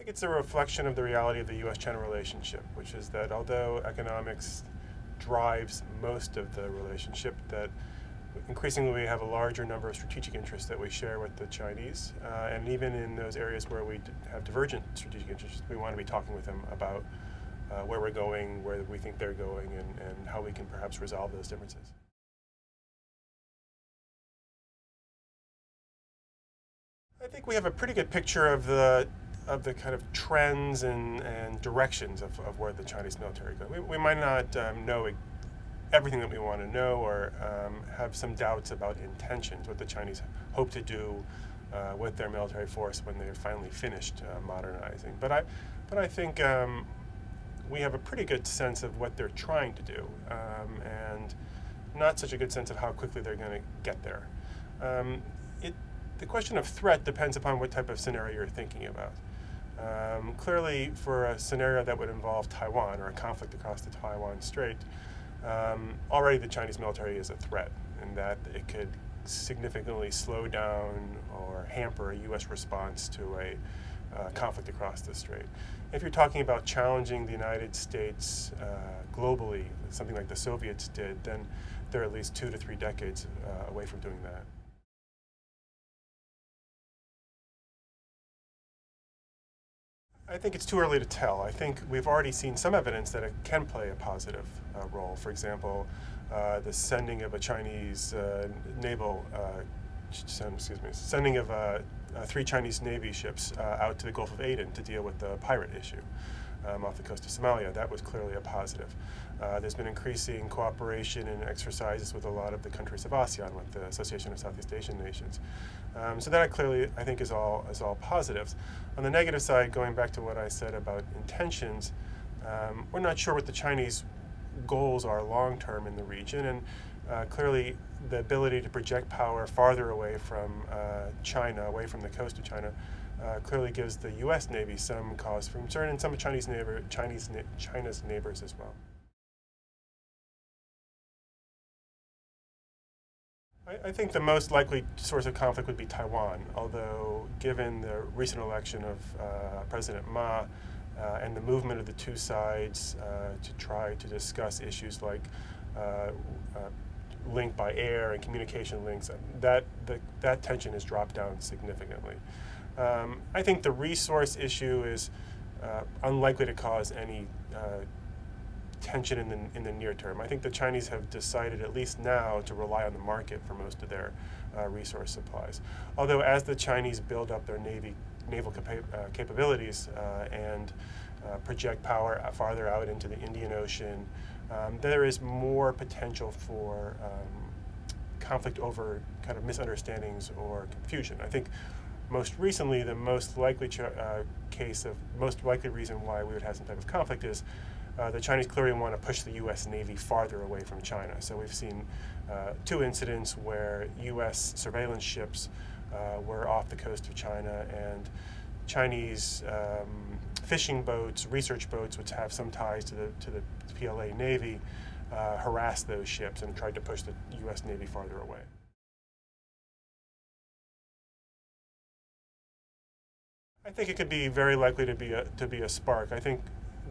think it's a reflection of the reality of the U.S.-China relationship, which is that although economics drives most of the relationship, that increasingly we have a larger number of strategic interests that we share with the Chinese, and even in those areas where we have divergent strategic interests, we want to be talking with them about where we're going, where we think they're going, and how we can perhaps resolve those differences. I think we have a pretty good picture of the kind of trends and directions of where the Chinese military goes. We might not know everything that we want to know, or have some doubts about intentions, what the Chinese hope to do with their military force when they're finally finished modernizing. But I think we have a pretty good sense of what they're trying to do, and not such a good sense of how quickly they're going to get there. The question of threat depends upon what type of scenario you're thinking about. Clearly, for a scenario that would involve Taiwan or a conflict across the Taiwan Strait, already the Chinese military is a threat, in that it could significantly slow down or hamper a U.S. response to a conflict across the strait. If you're talking about challenging the United States globally, something like the Soviets did, then they're at least 2 to 3 decades away from doing that. I think it's too early to tell. I think we've already seen some evidence that it can play a positive role. For example, the sending of a Chinese sending of 3 Chinese Navy ships out to the Gulf of Aden to deal with the pirate issue off the coast of Somalia. That was clearly a positive. There's been increasing cooperation and exercises with a lot of the countries of ASEAN, with the Association of Southeast Asian Nations. So that clearly, I think, is all positives. On the negative side, going back to what I said about intentions, we're not sure what the Chinese goals are long-term in the region, and clearly the ability to project power farther away from China, away from the coast of China, clearly gives the U.S. Navy some cause for concern, and some of China's neighbors as well. I think the most likely source of conflict would be Taiwan, although given the recent election of President Ma and the movement of the two sides to try to discuss issues like link by air and communication links, that tension has dropped down significantly. I think the resource issue is unlikely to cause any tension in the near term. I think the Chinese have decided, at least now, to rely on the market for most of their resource supplies. Although as the Chinese build up their naval capabilities and project power farther out into the Indian Ocean, there is more potential for conflict over kind of misunderstandings or confusion. I think most recently, the most likely most likely reason why we would have some type of conflict is the Chinese clearly want to push the U.S. Navy farther away from China. So we've seen 2 incidents where U.S. surveillance ships were off the coast of China, and Chinese fishing boats, research boats, which have some ties to the PLA Navy, harassed those ships and tried to push the U.S. Navy farther away. I think it could be very likely to be a spark. I think,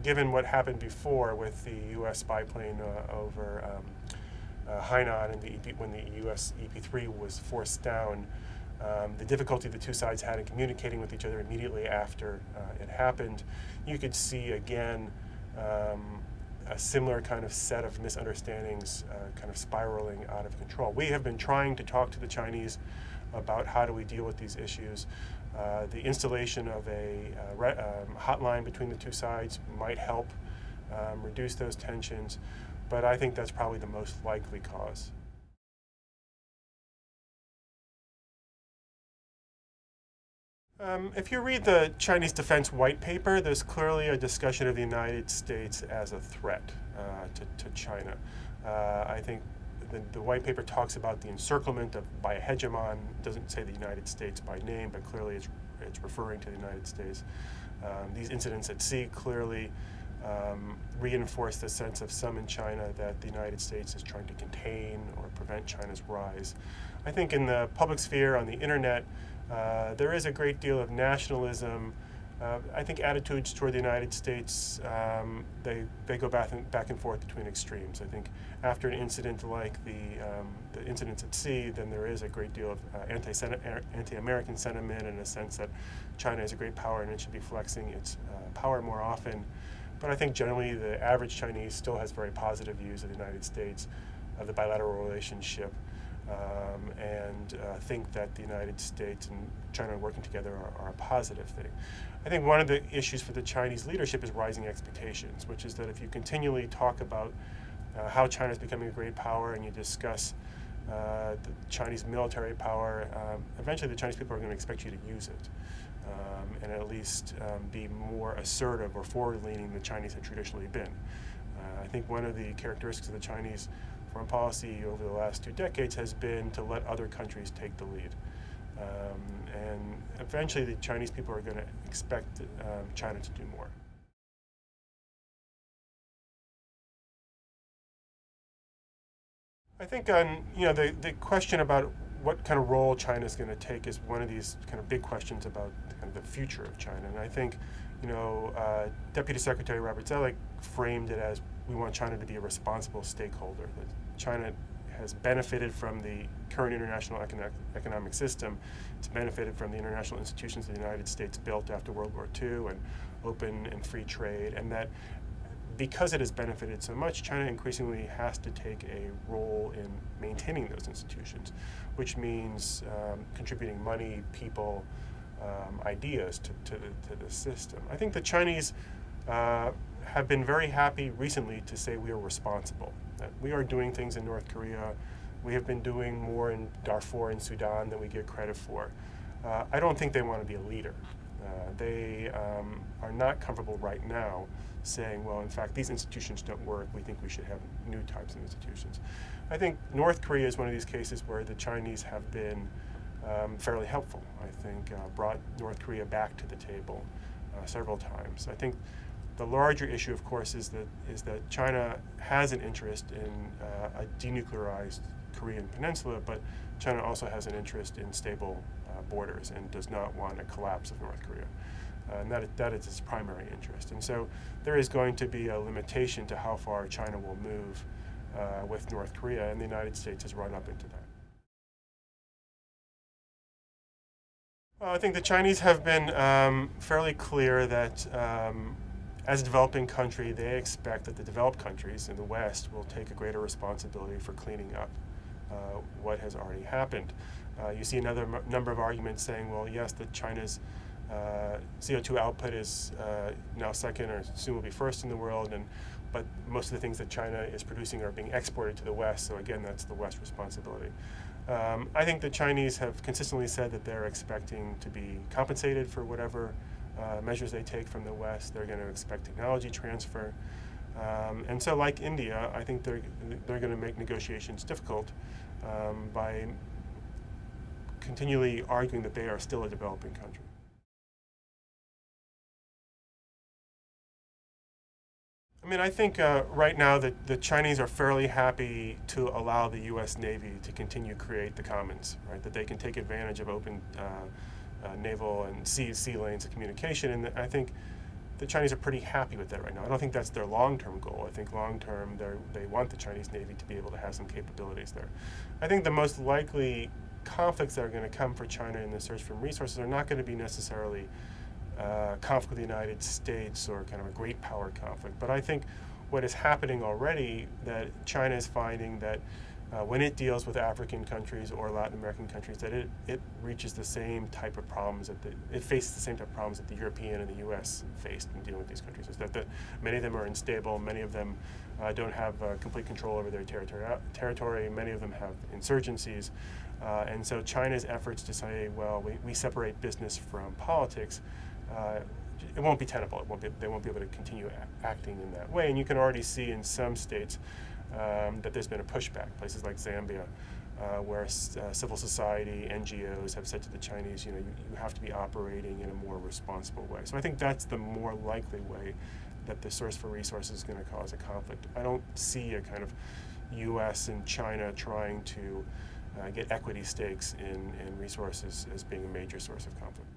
given what happened before with the U.S. spy plane over Hainan and when the U.S. EP-3 was forced down, the difficulty the two sides had in communicating with each other immediately after it happened, you could see again a similar kind of set of misunderstandings kind of spiraling out of control. We have been trying to talk to the Chinese about how do we deal with these issues. The installation of a hotline between the two sides might help reduce those tensions, but I think that's probably the most likely cause. If you read the Chinese Defense White Paper, there's clearly a discussion of the United States as a threat to China. I think the White Paper talks about the encirclement by a hegemon. It doesn't say the United States by name, but clearly it's referring to the United States. These incidents at sea clearly reinforce the sense of some in China that the United States is trying to contain or prevent China's rise. I think in the public sphere, on the internet, there is a great deal of nationalism I think attitudes toward the United States, they go back and forth between extremes. I think after an incident like the incidents at sea, then there is a great deal of anti-American sentiment in a sense that China is a great power and it should be flexing its power more often. But I think generally the average Chinese still has very positive views of the United States, of the bilateral relationship, and think that the United States and China working together are a positive thing. I think one of the issues for the Chinese leadership is rising expectations, which is that if you continually talk about how China is becoming a great power and you discuss the Chinese military power, eventually the Chinese people are going to expect you to use it. And at least be more assertive or forward-leaning than the Chinese have traditionally been. I think one of the characteristics of the Chinese foreign policy over the last 2 decades has been to let other countries take the lead. And eventually the Chinese people are going to expect China to do more. I think on the question about what kind of role China is going to take is one of these kind of big questions about kind of the future of China. And I think Deputy Secretary Robert Zoellick framed it as we want China to be a responsible stakeholder. That China has benefited from the current international economic system. It's benefited from the international institutions the United States built after World War II and open and free trade, and that because it has benefited so much, China increasingly has to take a role in maintaining those institutions, which means contributing money, people, ideas to the system. I think the Chinese have been very happy recently to say we are responsible, that we are doing things in North Korea. We have been doing more in Darfur and Sudan than we get credit for. I don't think they want to be a leader. They are not comfortable right now saying, well, in fact, these institutions don't work. We think we should have new types of institutions. I think North Korea is one of these cases where the Chinese have been fairly helpful. I think brought North Korea back to the table several times. I think the larger issue, of course, is that China has an interest in a denuclearized Korean peninsula, but China also has an interest in stable borders and does not want a collapse of North Korea. And that is its primary interest. And so there is going to be a limitation to how far China will move with North Korea, and the United States has run up into that. Well, I think the Chinese have been fairly clear that as a developing country, they expect that the developed countries in the West will take a greater responsibility for cleaning up what has already happened. You see another number of arguments saying, well, yes, that China's CO2 output is now second or soon will be first in the world, but most of the things that China is producing are being exported to the West, so again, that's the West's responsibility. I think the Chinese have consistently said that they're expecting to be compensated for whatever measures they take from the West. They're going to expect technology transfer. And so like India, I think they're going to make negotiations difficult by continually arguing that they are still a developing country. I mean, I think right now that the Chinese are fairly happy to allow the U.S. Navy to continue to create the commons, right? That they can take advantage of open naval and sea lanes of communication, and I think the Chinese are pretty happy with that right now. I don't think that's their long-term goal. I think long-term they want the Chinese Navy to be able to have some capabilities there. I think the most likely conflicts that are going to come for China in the search for resources are not going to be necessarily conflict with the United States or kind of a great power conflict. But I think what is happening already, that China is finding that when it deals with African countries or Latin American countries, that it reaches the same type of problems it faces the same type of problems that the European and the U.S. faced in dealing with these countries. Is that many of them are unstable, many of them don't have complete control over their territory, many of them have insurgencies, and so China's efforts to say, well, we separate business from politics, it won't be tenable. They won't be able to continue acting in that way. And you can already see in some states that there's been a pushback. Places like Zambia, where civil society, NGOs have said to the Chinese, you have to be operating in a more responsible way. So I think that's the more likely way that the source for resources is going to cause a conflict. I don't see a kind of U.S. and China trying to get equity stakes in resources as being a major source of conflict.